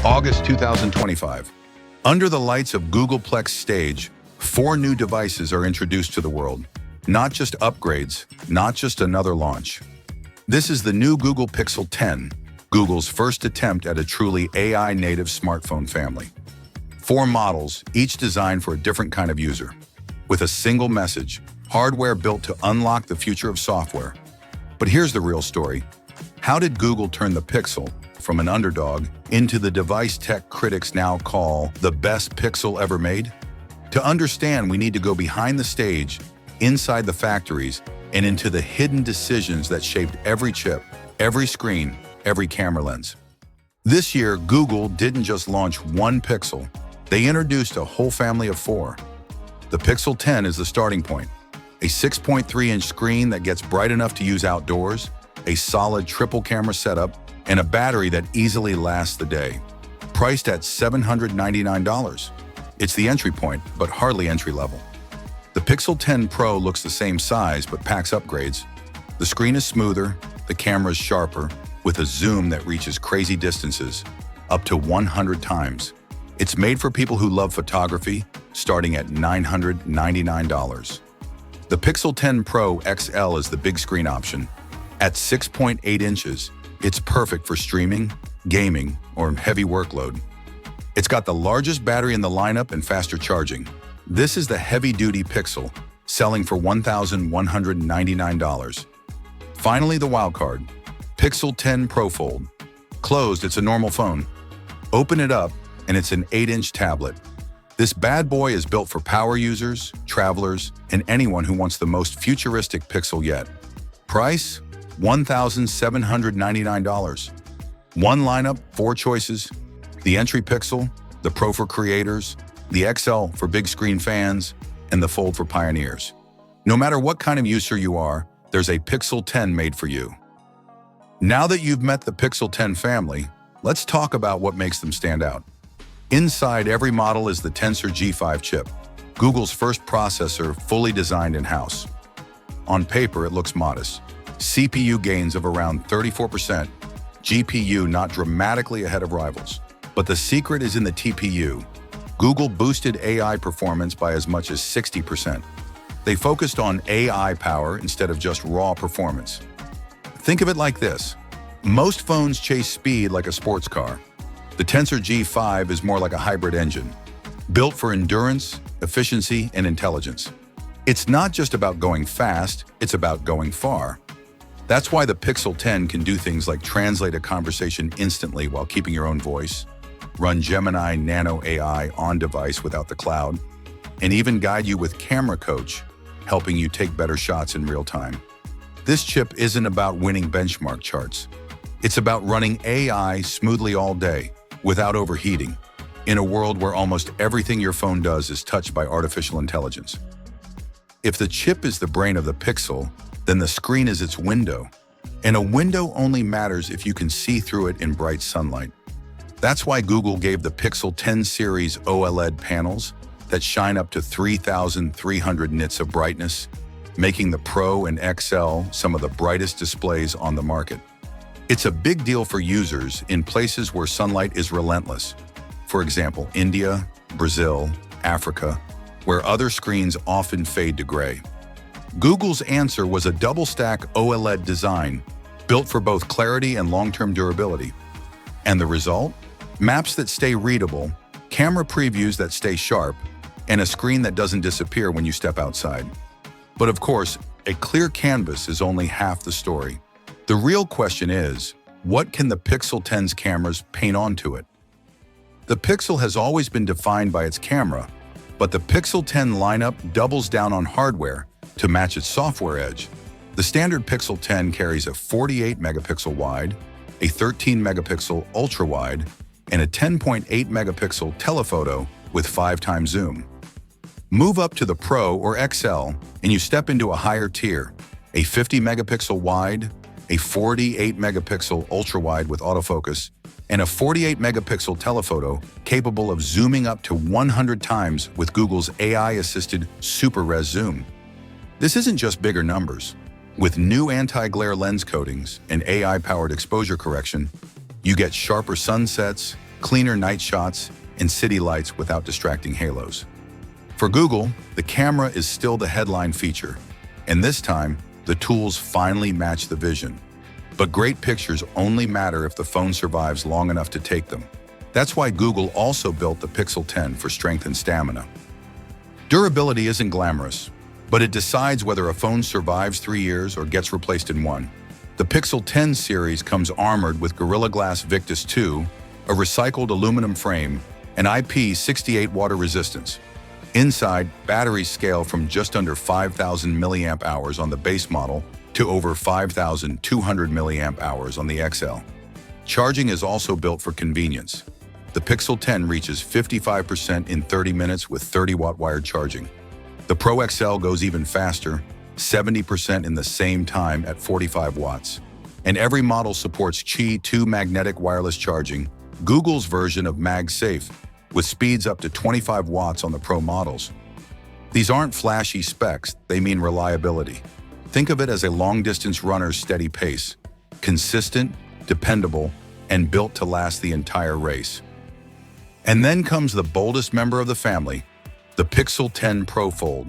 August 2025. Under the lights of Googleplex stage, 4 new devices are introduced to the world. Not just upgrades, not just another launch. This is the new Google Pixel 10, Google's first attempt at a truly AI-native smartphone family. 4 models, each designed for a different kind of user. With a single message, hardware built to unlock the future of software. But here's the real story. How did Google turn the Pixel from an underdog into the device tech critics now call the best Pixel ever made? To understand, we need to go behind the stage, inside the factories, and into the hidden decisions that shaped every chip, every screen, every camera lens. This year, Google didn't just launch one Pixel. They introduced a whole family of 4. The Pixel 10 is the starting point. A 6.3-inch screen that gets bright enough to use outdoors, a solid triple camera setup, and a battery that easily lasts the day. Priced at $799. It's the entry point, but hardly entry level. The Pixel 10 Pro looks the same size, but packs upgrades. The screen is smoother, the camera is sharper, with a zoom that reaches crazy distances, up to 100 times. It's made for people who love photography, starting at $999. The Pixel 10 Pro XL is the big screen option. At 6.8 inches, it's perfect for streaming, gaming, or heavy workload. It's got the largest battery in the lineup and faster charging. This is the heavy-duty Pixel, selling for $1,199. Finally, the wildcard, Pixel 10 Pro Fold. Closed, it's a normal phone. Open it up, and it's an 8-inch tablet. This bad boy is built for power users, travelers, and anyone who wants the most futuristic Pixel yet. Price? $1,799. One lineup, 4 choices. The entry Pixel, the Pro for creators, the XL for big screen fans, and the Fold for pioneers. No matter what kind of user you are, there's a Pixel 10 made for you. Now that you've met the Pixel 10 family, let's talk about what makes them stand out. Inside every model is the Tensor G5 chip, Google's first processor fully designed in-house. On paper, it looks modest. CPU gains of around 34%, GPU not dramatically ahead of rivals. But the secret is in the TPU. Google boosted AI performance by as much as 60%. They focused on AI power instead of just raw performance. Think of it like this. Most phones chase speed like a sports car. The Tensor G5 is more like a hybrid engine, built for endurance, efficiency, and intelligence. It's not just about going fast, it's about going far. That's why the Pixel 10 can do things like translate a conversation instantly while keeping your own voice, run Gemini Nano AI on-device without the cloud, and even guide you with Camera Coach, helping you take better shots in real time. This chip isn't about winning benchmark charts. It's about running AI smoothly all day, without overheating, in a world where almost everything your phone does is touched by artificial intelligence. If the chip is the brain of the Pixel, then the screen is its window. And a window only matters if you can see through it in bright sunlight. That's why Google gave the Pixel 10 series OLED panels that shine up to 3,300 nits of brightness, making the Pro and XL some of the brightest displays on the market. It's a big deal for users in places where sunlight is relentless. For example, India, Brazil, Africa, where other screens often fade to gray. Google's answer was a double-stack OLED design, built for both clarity and long-term durability. And the result? Maps that stay readable, camera previews that stay sharp, and a screen that doesn't disappear when you step outside. But of course, a clear canvas is only half the story. The real question is, what can the Pixel 10's cameras paint onto it? The Pixel has always been defined by its camera, but the Pixel 10 lineup doubles down on hardware to match its software edge. The standard Pixel 10 carries a 48-megapixel wide, a 13-megapixel ultra-wide, and a 10.8-megapixel telephoto with 5x zoom. Move up to the Pro or XL, and you step into a higher tier, a 50-megapixel wide, a 48-megapixel ultra-wide with autofocus, and a 48-megapixel telephoto capable of zooming up to 100 times with Google's AI-assisted Super Res Zoom. This isn't just bigger numbers. With new anti-glare lens coatings and AI-powered exposure correction, you get sharper sunsets, cleaner night shots, and city lights without distracting halos. For Google, the camera is still the headline feature, and this time, the tools finally match the vision. But great pictures only matter if the phone survives long enough to take them. That's why Google also built the Pixel 10 for strength and stamina. Durability isn't glamorous, but it decides whether a phone survives 3 years or gets replaced in 1. The Pixel 10 series comes armored with Gorilla Glass Victus 2, a recycled aluminum frame, and IP68 water resistance. Inside, batteries scale from just under 5,000 milliamp hours on the base model to over 5,200 milliamp hours on the XL. Charging is also built for convenience. The Pixel 10 reaches 55% in 30 minutes with 30-watt wired charging. The Pro XL goes even faster, 70% in the same time at 45 watts. And every model supports Qi 2 magnetic wireless charging, Google's version of MagSafe, with speeds up to 25 watts on the Pro models. These aren't flashy specs, they mean reliability. Think of it as a long-distance runner's steady pace, consistent, dependable, and built to last the entire race. And then comes the boldest member of the family, the Pixel 10 Pro Fold.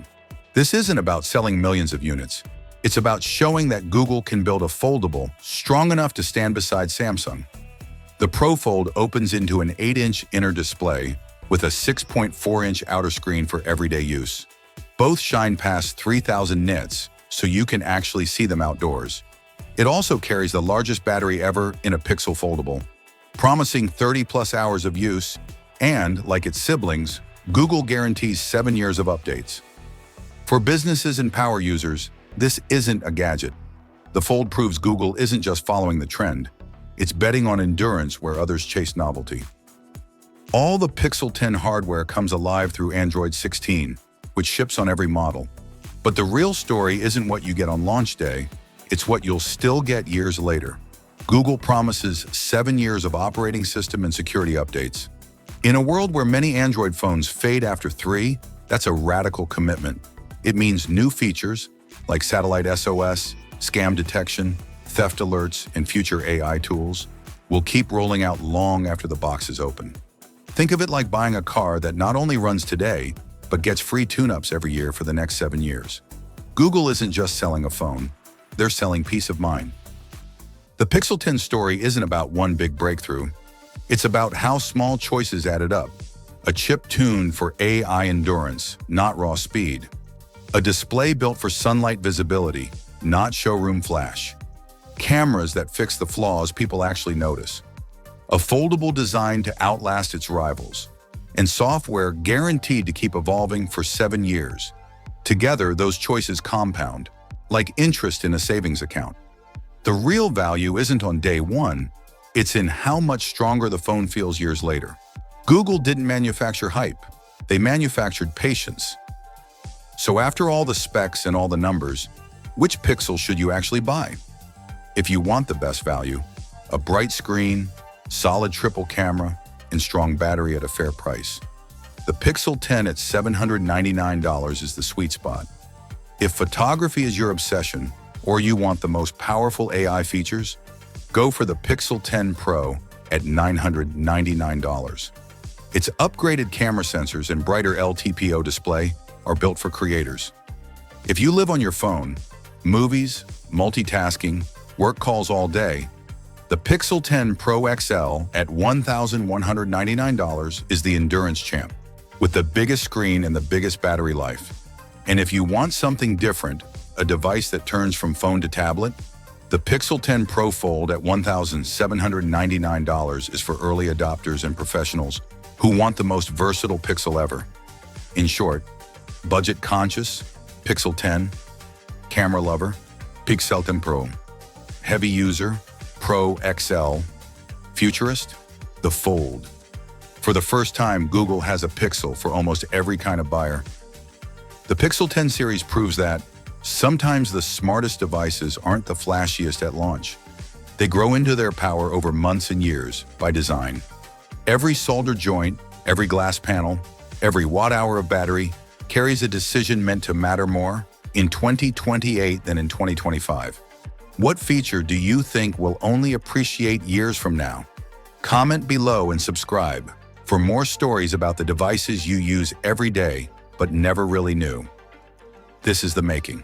This isn't about selling millions of units. It's about showing that Google can build a foldable strong enough to stand beside Samsung. The Pro Fold opens into an 8-inch inner display with a 6.4-inch outer screen for everyday use. Both shine past 3,000 nits, so you can actually see them outdoors. It also carries the largest battery ever in a Pixel foldable, promising 30+ hours of use, and, like its siblings, Google guarantees 7 years of updates. For businesses and power users, this isn't a gadget. The Fold proves Google isn't just following the trend. It's betting on endurance where others chase novelty. All the Pixel 10 hardware comes alive through Android 16, which ships on every model. But the real story isn't what you get on launch day, it's what you'll still get years later. Google promises 7 years of operating system and security updates. In a world where many Android phones fade after 3, that's a radical commitment. It means new features, like satellite SOS, scam detection, theft alerts, and future AI tools, will keep rolling out long after the box is open. Think of it like buying a car that not only runs today, but gets free tune-ups every year for the next 7 years. Google isn't just selling a phone, they're selling peace of mind. The Pixel 10 story isn't about one big breakthrough. It's about how small choices added up. A chip tuned for AI endurance, not raw speed. A display built for sunlight visibility, not showroom flash. Cameras that fix the flaws people actually notice. A foldable design to outlast its rivals. And software guaranteed to keep evolving for 7 years. Together, those choices compound, like interest in a savings account. The real value isn't on day one, it's in how much stronger the phone feels years later. Google didn't manufacture hype, they manufactured patience. So after all the specs and all the numbers, which Pixel should you actually buy? If you want the best value, a bright screen, solid triple camera, and strong battery at a fair price, the Pixel 10 at $799 is the sweet spot. If photography is your obsession, or you want the most powerful AI features, go for the Pixel 10 Pro at $999. Its upgraded camera sensors and brighter LTPO display are built for creators. If you live on your phone, movies, multitasking, work calls all day, the Pixel 10 Pro XL at $1,199 is the endurance champ, with the biggest screen and the biggest battery life. And if you want something different, a device that turns from phone to tablet, the Pixel 10 Pro Fold at $1,799 is for early adopters and professionals who want the most versatile Pixel ever. In short, budget-conscious, Pixel 10, camera lover, Pixel 10 Pro, heavy user, Pro XL, futurist, the Fold. For the first time, Google has a Pixel for almost every kind of buyer. The Pixel 10 series proves that sometimes the smartest devices aren't the flashiest at launch. They grow into their power over months and years by design. Every solder joint, every glass panel, every watt-hour of battery carries a decision meant to matter more in 2028 than in 2025. What feature do you think will only appreciate years from now? Comment below and subscribe for more stories about the devices you use every day but never really knew. This is the making.